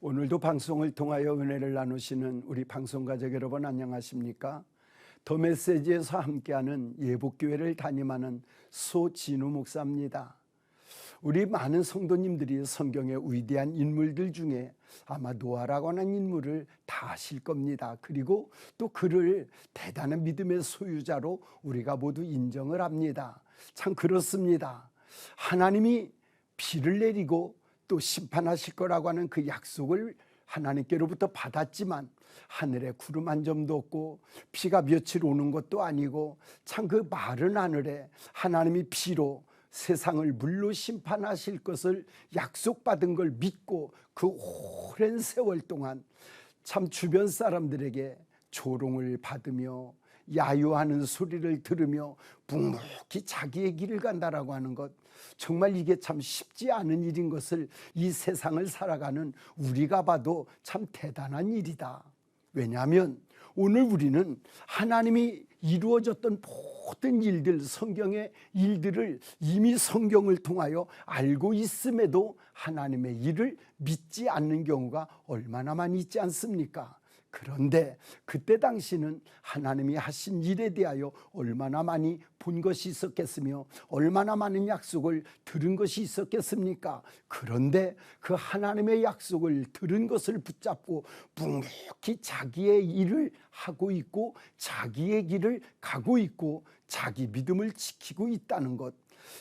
오늘도 방송을 통하여 은혜를 나누시는 우리 방송가족 여러분 안녕하십니까? 더 메시지에서 함께하는 예복교회를 담임하는 소진우 목사입니다. 우리 많은 성도님들이 성경의 위대한 인물들 중에 아마 노아라고 하는 인물을 다 아실 겁니다. 그리고 또 그를 대단한 믿음의 소유자로 우리가 모두 인정을 합니다. 참 그렇습니다. 하나님이 비를 내리고 또 심판하실 거라고 하는 그 약속을 하나님께로부터 받았지만 하늘에 구름 한 점도 없고 비가 며칠 오는 것도 아니고 참 그 마른 하늘에 하나님이 비로 세상을 물로 심판하실 것을 약속받은 걸 믿고 그 오랜 세월 동안 참 주변 사람들에게 조롱을 받으며 야유하는 소리를 들으며 묵묵히 자기의 길을 간다라고 하는 것, 정말 이게 참 쉽지 않은 일인 것을 이 세상을 살아가는 우리가 봐도 참 대단한 일이다. 왜냐하면 오늘 우리는 하나님이 이루어졌던 모든 일들, 성경의 일들을 이미 성경을 통하여 알고 있음에도 하나님의 일을 믿지 않는 경우가 얼마나 많이 있지 않습니까? 그런데 그때 당시는 하나님이 하신 일에 대하여 얼마나 많이 본 것이 있었겠으며 얼마나 많은 약속을 들은 것이 있었겠습니까? 그런데 그 하나님의 약속을 들은 것을 붙잡고 묵묵히 자기의 일을 하고 있고 자기의 길을 가고 있고 자기 믿음을 지키고 있다는 것,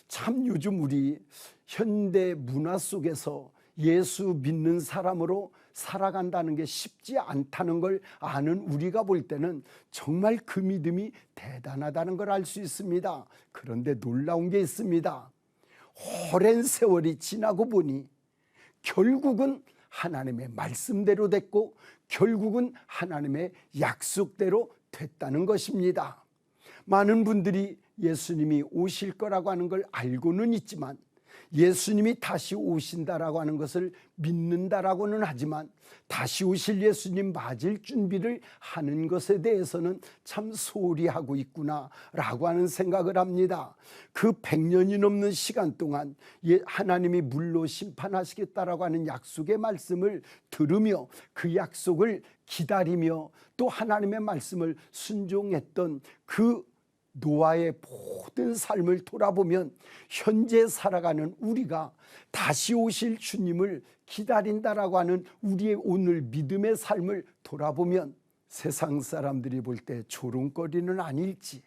참 요즘 우리 현대 문화 속에서 예수 믿는 사람으로 살아간다는 게 쉽지 않다는 걸 아는 우리가 볼 때는 정말 그 믿음이 대단하다는 걸 알 수 있습니다. 그런데 놀라운 게 있습니다. 오랜 세월이 지나고 보니 결국은 하나님의 말씀대로 됐고 결국은 하나님의 약속대로 됐다는 것입니다. 많은 분들이 예수님이 오실 거라고 하는 걸 알고는 있지만 예수님이 다시 오신다라고 하는 것을 믿는다라고는 하지만 다시 오실 예수님 맞을 준비를 하는 것에 대해서는 참 소홀히 하고 있구나라고 하는 생각을 합니다. 그 100년이 넘는 시간 동안 하나님이 물로 심판하시겠다라고 하는 약속의 말씀을 들으며 그 약속을 기다리며 또 하나님의 말씀을 순종했던 그 노아의 모든 삶을 돌아보면 현재 살아가는 우리가 다시 오실 주님을 기다린다라고 하는 우리의 오늘 믿음의 삶을 돌아보면 세상 사람들이 볼 때 조롱거리는 아닐지,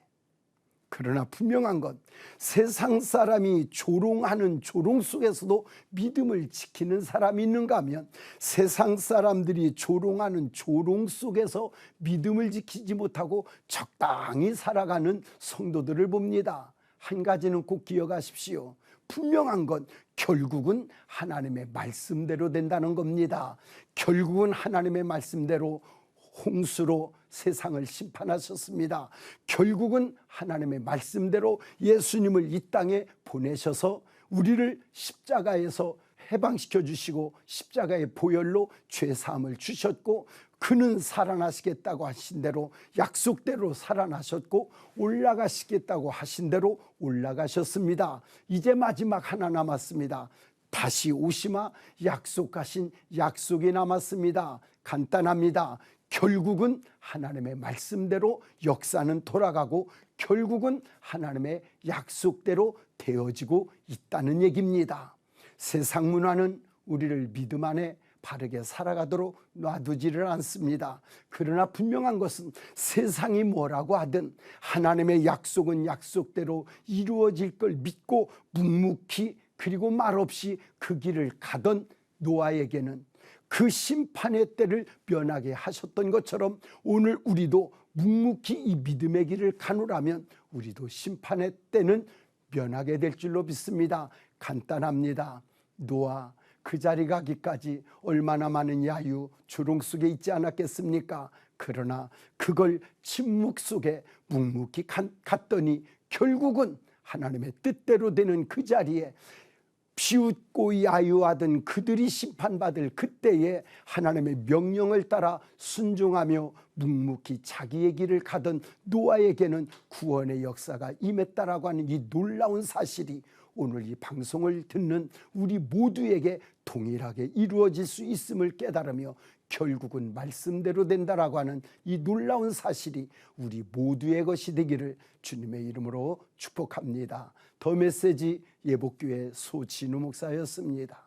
그러나 분명한 건 세상 사람이 조롱하는 조롱 속에서도 믿음을 지키는 사람이 있는가 하면 세상 사람들이 조롱하는 조롱 속에서 믿음을 지키지 못하고 적당히 살아가는 성도들을 봅니다. 한 가지는 꼭 기억하십시오. 분명한 건 결국은 하나님의 말씀대로 된다는 겁니다. 결국은 하나님의 말씀대로 홍수로 세상을 심판하셨습니다. 결국은 하나님의 말씀대로 예수님을 이 땅에 보내셔서 우리를 십자가에서 해방시켜 주시고 십자가의 보혈로 죄사함을 주셨고 그는 살아나시겠다고 하신 대로 약속대로 살아나셨고 올라가시겠다고 하신 대로 올라가셨습니다. 이제 마지막 하나 남았습니다. 다시 오시마 약속하신 약속이 남았습니다. 간단합니다. 결국은 하나님의 말씀대로 역사는 돌아가고 결국은 하나님의 약속대로 되어지고 있다는 얘기입니다. 세상 문화는 우리를 믿음 안에 바르게 살아가도록 놔두지를 않습니다. 그러나 분명한 것은 세상이 뭐라고 하든 하나님의 약속은 약속대로 이루어질 걸 믿고 묵묵히 그리고 말없이 그 길을 가던 노아에게는 그 심판의 때를 면하게 하셨던 것처럼 오늘 우리도 묵묵히 이 믿음의 길을 가노라면 우리도 심판의 때는 면하게 될 줄로 믿습니다. 간단합니다. 노아 그 자리 가기까지 얼마나 많은 야유 조롱 속에 있지 않았겠습니까? 그러나 그걸 침묵 속에 묵묵히 갔더니 결국은 하나님의 뜻대로 되는 그 자리에 비웃고 야유하던 그들이 심판받을 그때에 하나님의 명령을 따라 순종하며 묵묵히 자기의 길을 가던 노아에게는 구원의 역사가 임했다라고 하는 이 놀라운 사실이 오늘 이 방송을 듣는 우리 모두에게 동일하게 이루어질 수 있음을 깨달으며 결국은 말씀대로 된다라고 하는 이 놀라운 사실이 우리 모두의 것이 되기를 주님의 이름으로 축복합니다. 더 메시지 예복교회 소진우 목사였습니다.